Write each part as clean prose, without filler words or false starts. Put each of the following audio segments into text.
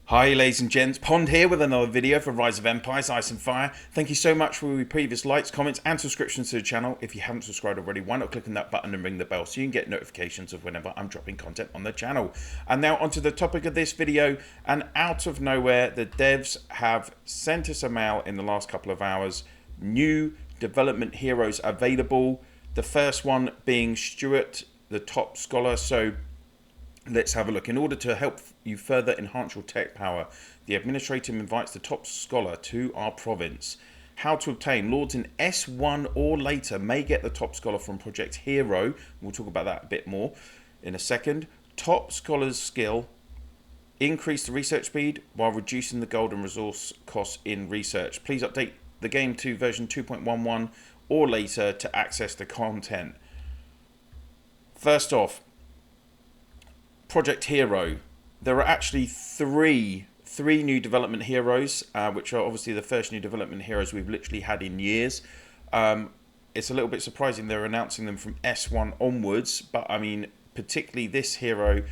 Hi ladies and gents, Pond here with another video for Rise of Empires, Ice and Fire. Thank you so much for your previous likes, comments and subscriptions to the channel. If you haven't subscribed already, why not click on that button and ring the bell so you can get notifications of whenever I'm dropping content on the channel. And now onto the topic of this video, and out of nowhere the devs have sent us a mail in the last couple of hours. New development heroes available. The first one being Stewart, the top scholar. So let's have a look. In order to help you further enhance your tech power, the administrator invites the top scholar to our province. How to obtain. Lords in S1 or later may get the top scholar from Project H.E.R.O. We'll talk about that a bit more in a second. Top scholar's skill. Increase the research speed while reducing the gold and resource costs in research. Please update the game to version 2.11 or later to access the content. First off, Project H.E.R.O. There are actually three new development heroes, which are obviously the first new development heroes we've literally had in years. It's a little bit surprising they're announcing them from S1 onwards, but I mean, particularly this hero,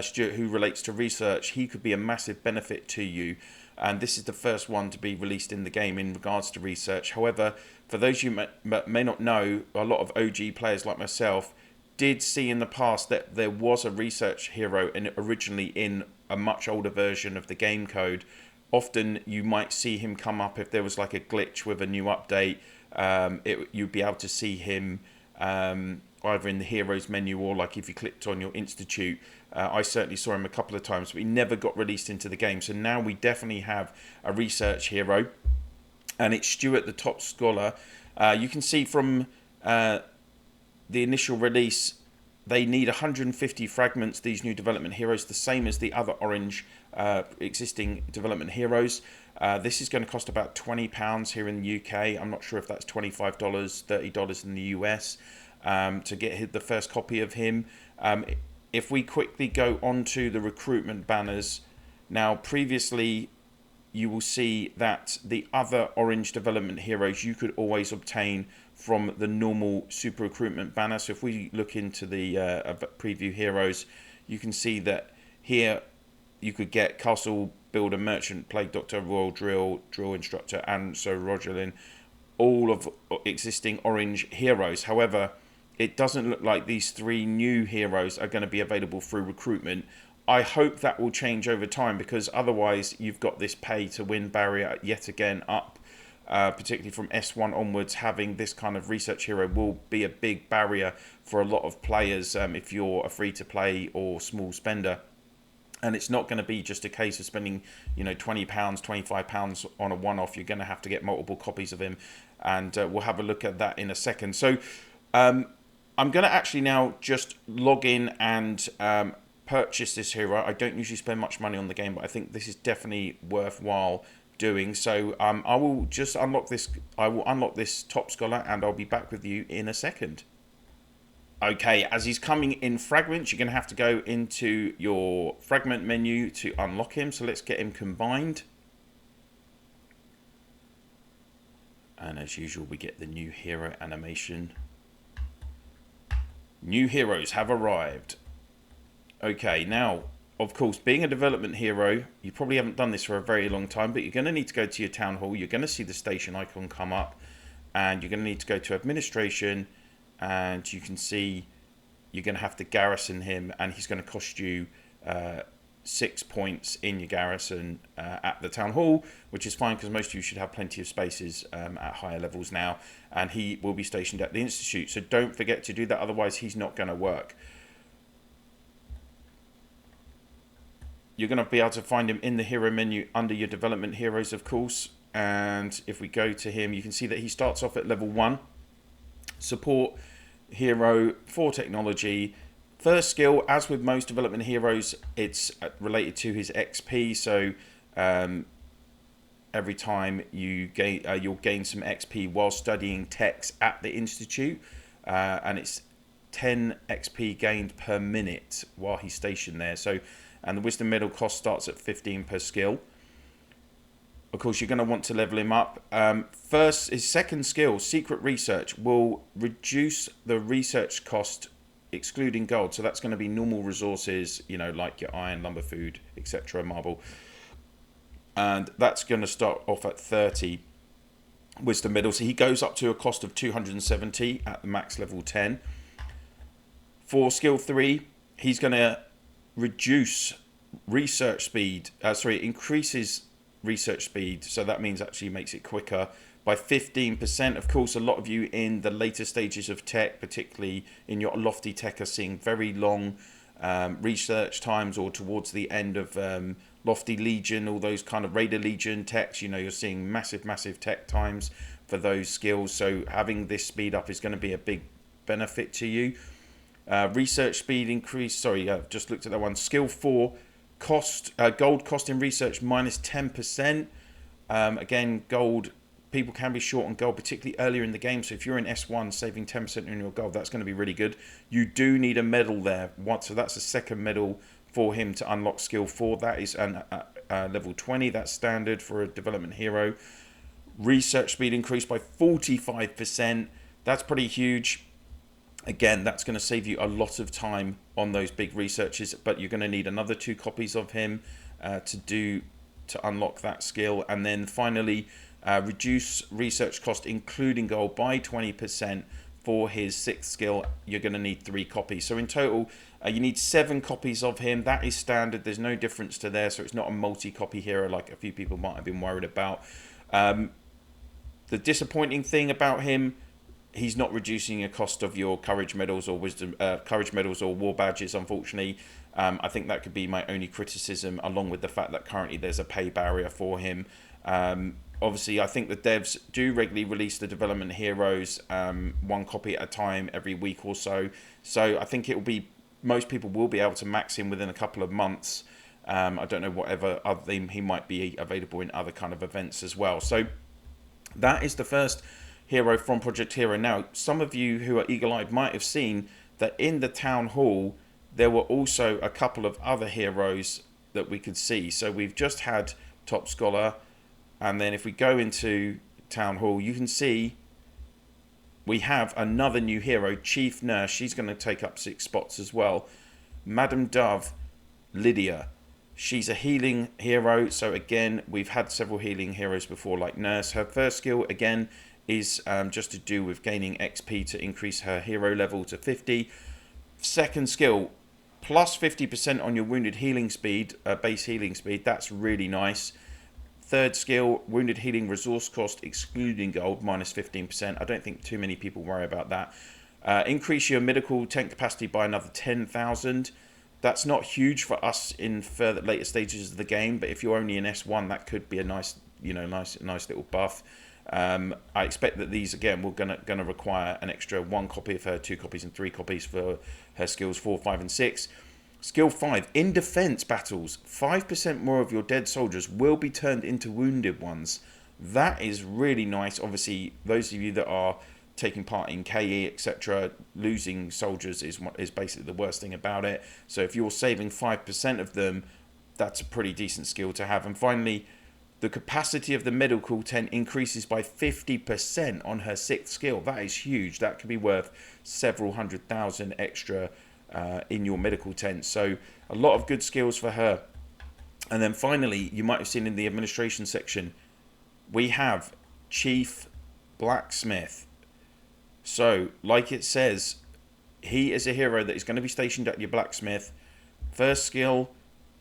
Stewart, who relates to research, he could be a massive benefit to you. And this is the first one to be released in the game in regards to research. However, for those you may not know, a lot of OG players like myself did see in the past that there was a research hero originally in a much older version of the game code. Often you might see him come up if there was like a glitch with a new update. You'd be able to see him either in the heroes menu or like if you clicked on your institute. I certainly saw him a couple of times, but he never got released into the game. So now we definitely have a research hero, and it's Stewart, the top scholar. You can see from the initial release, they need 150 fragments, these new development heroes, the same as the other orange existing development heroes. This is going to cost about £20 here in the UK. I'm not sure if that's $25, $30 in the US to get the first copy of him. If we quickly go onto the recruitment banners, now previously you will see that the other orange development heroes you could always obtain from the normal super recruitment banner. So if we look into the preview heroes, you can see that here you could get Castle Builder, Merchant, Plague Doctor, Royal Drill, Drill Instructor, and so Rogerlin, all of existing orange heroes. However, it doesn't look like these three new heroes are going to be available through recruitment. I hope that will change over time, because otherwise you've got this pay to win barrier yet again up. Particularly from S1 onwards, having this kind of research hero will be a big barrier for a lot of players if you're a free-to-play or small spender. And it's not going to be just a case of spending, £20, £25 on a one-off. You're going to have to get multiple copies of him, and we'll have a look at that in a second. So I'm going to actually now just log in and purchase this hero. I don't usually spend much money on the game, but I think this is definitely worthwhile doing. So I will just unlock this. I will unlock this top scholar, and I'll be back with you in a second. Okay, as he's coming in fragments, you're going to have to go into your fragment menu to unlock him. So let's get him combined, and as usual we get the new hero animation. New heroes have arrived. Okay, now of course, being a development hero, you probably haven't done this for a very long time, but you're going to need to go to your town hall. You're going to see the station icon come up, and you're going to need to go to administration, and you can see you're going to have to garrison him, and he's going to cost you 6 points in your garrison at the town hall, which is fine because most of you should have plenty of spaces at higher levels now, and he will be stationed at the institute. So don't forget to do that, otherwise he's not going to work. You're going to be able to find him in the hero menu under your development heroes, of course. And if we go to him, you can see that he starts off at level 1. Support hero for technology. First skill, as with most development heroes, it's related to his XP. So every time you gain, you'll gain some XP while studying techs at the institute. And it's 10 XP gained per minute while he's stationed there. So, and the wisdom medal cost starts at 15 per skill. Of course, you're going to want to level him up. First, his second skill, secret research, will reduce the research cost excluding gold. So that's going to be normal resources, like your iron, lumber, food, etc., marble. and that's going to start off at 30 wisdom medal. So he goes up to a cost of 270 at the max level 10. For skill 3, he's going to reduce research speed, increases research speed, so that means actually makes it quicker by 15%. Of course, a lot of you in the later stages of tech, particularly in your lofty tech, are seeing very long research times, or towards the end of Lofty Legion, all those kind of Raider Legion techs, you're seeing massive tech times for those skills. So having this speed up is going to be a big benefit to you. Research speed increase, I've just looked at that one. Skill 4, gold cost in research minus 10%. Again, gold, people can be short on gold, particularly earlier in the game. So if you're in S1, saving 10% on your gold, that's going to be really good. You do need a medal there. So that's a second medal for him to unlock skill 4. That is an level 20. That's standard for a development hero. Research speed increased by 45%. That's pretty huge. Again, that's going to save you a lot of time on those big researches, but you're going to need another 2 copies of him to unlock that skill. And then finally, reduce research cost, including gold, by 20% for his 6th skill. You're going to need 3 copies. So in total, you need 7 copies of him. That is standard. There's no difference to there, so it's not a multi-copy hero like a few people might have been worried about. The disappointing thing about him, he's not reducing the cost of your courage medals or war badges, unfortunately. I think that could be my only criticism, along with the fact that currently there's a pay barrier for him. Obviously, I think the devs do regularly release the development heroes 1 copy at a time every week or so. So I think most people will be able to max him within a couple of months. I don't know whatever other thing he might be available in other kind of events as well. So that is the first hero from Project H.E.R.O. Now, some of you who are eagle-eyed might have seen that in the town hall there were also a couple of other heroes that we could see. So we've just had Top Scholar, and then if we go into town hall, you can see we have another new hero, Chief Nurse. She's going to take up 6 spots as well. Madam Dove, Lydia. She's a healing hero. So again, we've had several healing heroes before, like Nurse. Her first skill, again, is just to do with gaining XP to increase her hero level to 50. Second skill, plus 50% on your wounded healing speed, base healing speed. That's really nice. Third skill, wounded healing resource cost excluding gold, minus 15%. I don't think too many people worry about that. Increase your medical tent capacity by another 10,000. That's not huge for us in later stages of the game, but if you're only in S1, that could be a nice little buff. I expect that these again we're gonna require an extra 1 copy of her, 2 copies, and 3 copies for her skills 4, 5, and 6. Skill 5, in defense battles, 5% more of your dead soldiers will be turned into wounded ones. That is really nice. Obviously, those of you that are taking part in KE, etc., losing soldiers is basically the worst thing about it. So if you're saving 5% of them, that's a pretty decent skill to have. And finally, the capacity of the medical tent increases by 50% on her 6th skill. That is huge. That could be worth several 100,000 extra in your medical tent. So a lot of good skills for her. And then finally, you might have seen in the administration section, we have Chief Blacksmith. So like it says, he is a hero that is going to be stationed at your blacksmith. First skill,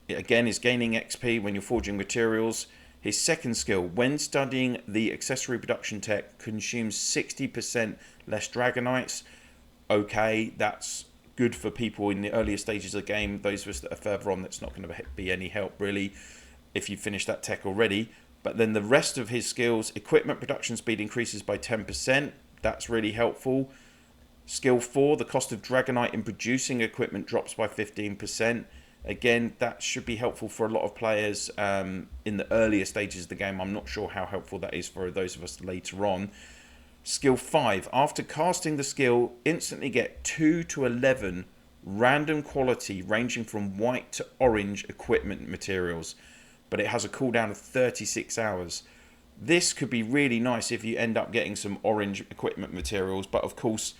again, is gaining XP when you're forging materials. His second skill, when studying the accessory production tech, consumes 60% less dragonites. Okay, that's good for people in the earlier stages of the game. Those of us that are further on, that's not going to be any help really if you finish that tech already. But then the rest of his skills, equipment production speed increases by 10%. That's really helpful. Skill 4, the cost of dragonite in producing equipment drops by 15%. Again, that should be helpful for a lot of players in the earlier stages of the game. I'm not sure how helpful that is for those of us later on. Skill 5, after casting the skill, instantly get 2 to 11 random quality ranging from white to orange equipment materials, but it has a cooldown of 36 hours. This could be really nice if you end up getting some orange equipment materials, but of course,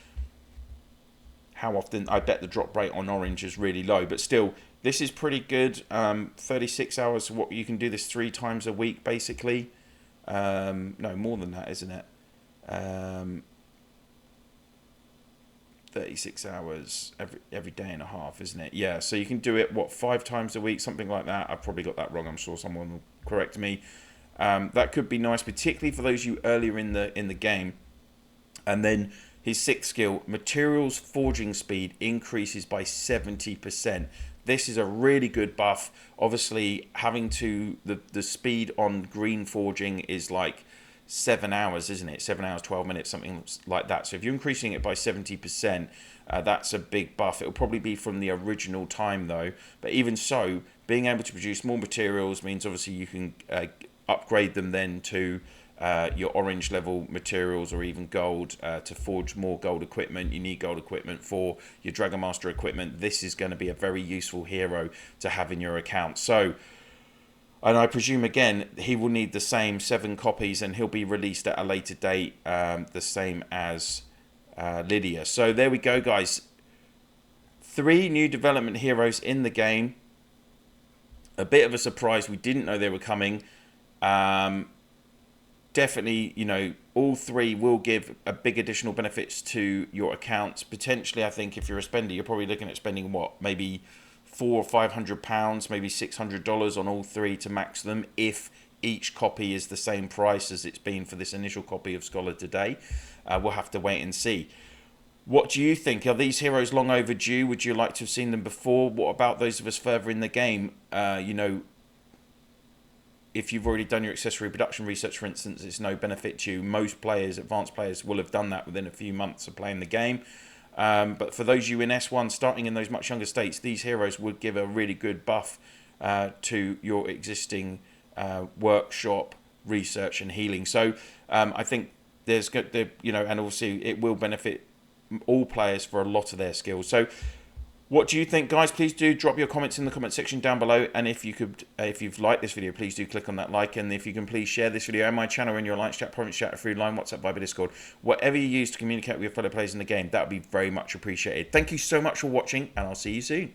how often, I bet the drop rate on orange is really low, but still, This is pretty good. 36 hours. What you can do this 3 times a week, basically. No, more than that, isn't it? 36 hours every day and a half, isn't it? Yeah, so you can do it, what, 5 times a week, something like that. I've probably got that wrong. I'm sure someone will correct me. That could be nice, particularly for those of you earlier in the game. And then his 6th skill, materials forging speed increases by 70%. This is a really good buff. Obviously, having to the speed on green forging is like 7 hours, isn't it? 7 hours, 12 minutes, something like that. So if you're increasing it by 70%, that's a big buff. It'll probably be from the original time though. But even so, being able to produce more materials means obviously you can upgrade them then to your orange level materials or even gold to forge more gold equipment. You need gold equipment for your Dragon Master equipment. This is going to be a very useful hero to have in your account. So, and I presume again he will need the same 7 copies and he'll be released at a later date, the same as Lydia. So there we go, guys. 3 new development heroes in the game. A bit of a surprise. We didn't know they were coming. Definitely, you know, all 3 will give a big additional benefits to your accounts. Potentially, I think if you're a spender, you're probably looking at spending what, maybe £400 or £500, maybe $600 on all 3 to max them, if each copy is the same price as it's been for this initial copy of Scholar today. We'll have to wait and see. What do you think? Are these heroes long overdue? Would you like to have seen them before? What about those of us further in the game? You know, if you've already done your accessory production research, for instance, it's no benefit to you. Most players, advanced players, will have done that within a few months of playing the game. But for those of you in S1, starting in those much younger states, these heroes would give a really good buff to your existing workshop, research and healing. So I think there's good, you know, and obviously it will benefit all players for a lot of their skills. So what do you think, guys? Please do drop your comments in the comment section down below. And if you could, if you've liked this video, please do click on that like. And if you can, please share this video and my channel in your Alliance chat, Province chat, Food Line, WhatsApp, Viber, Discord, whatever you use to communicate with your fellow players in the game. That would be very much appreciated. Thank you so much for watching, and I'll see you soon.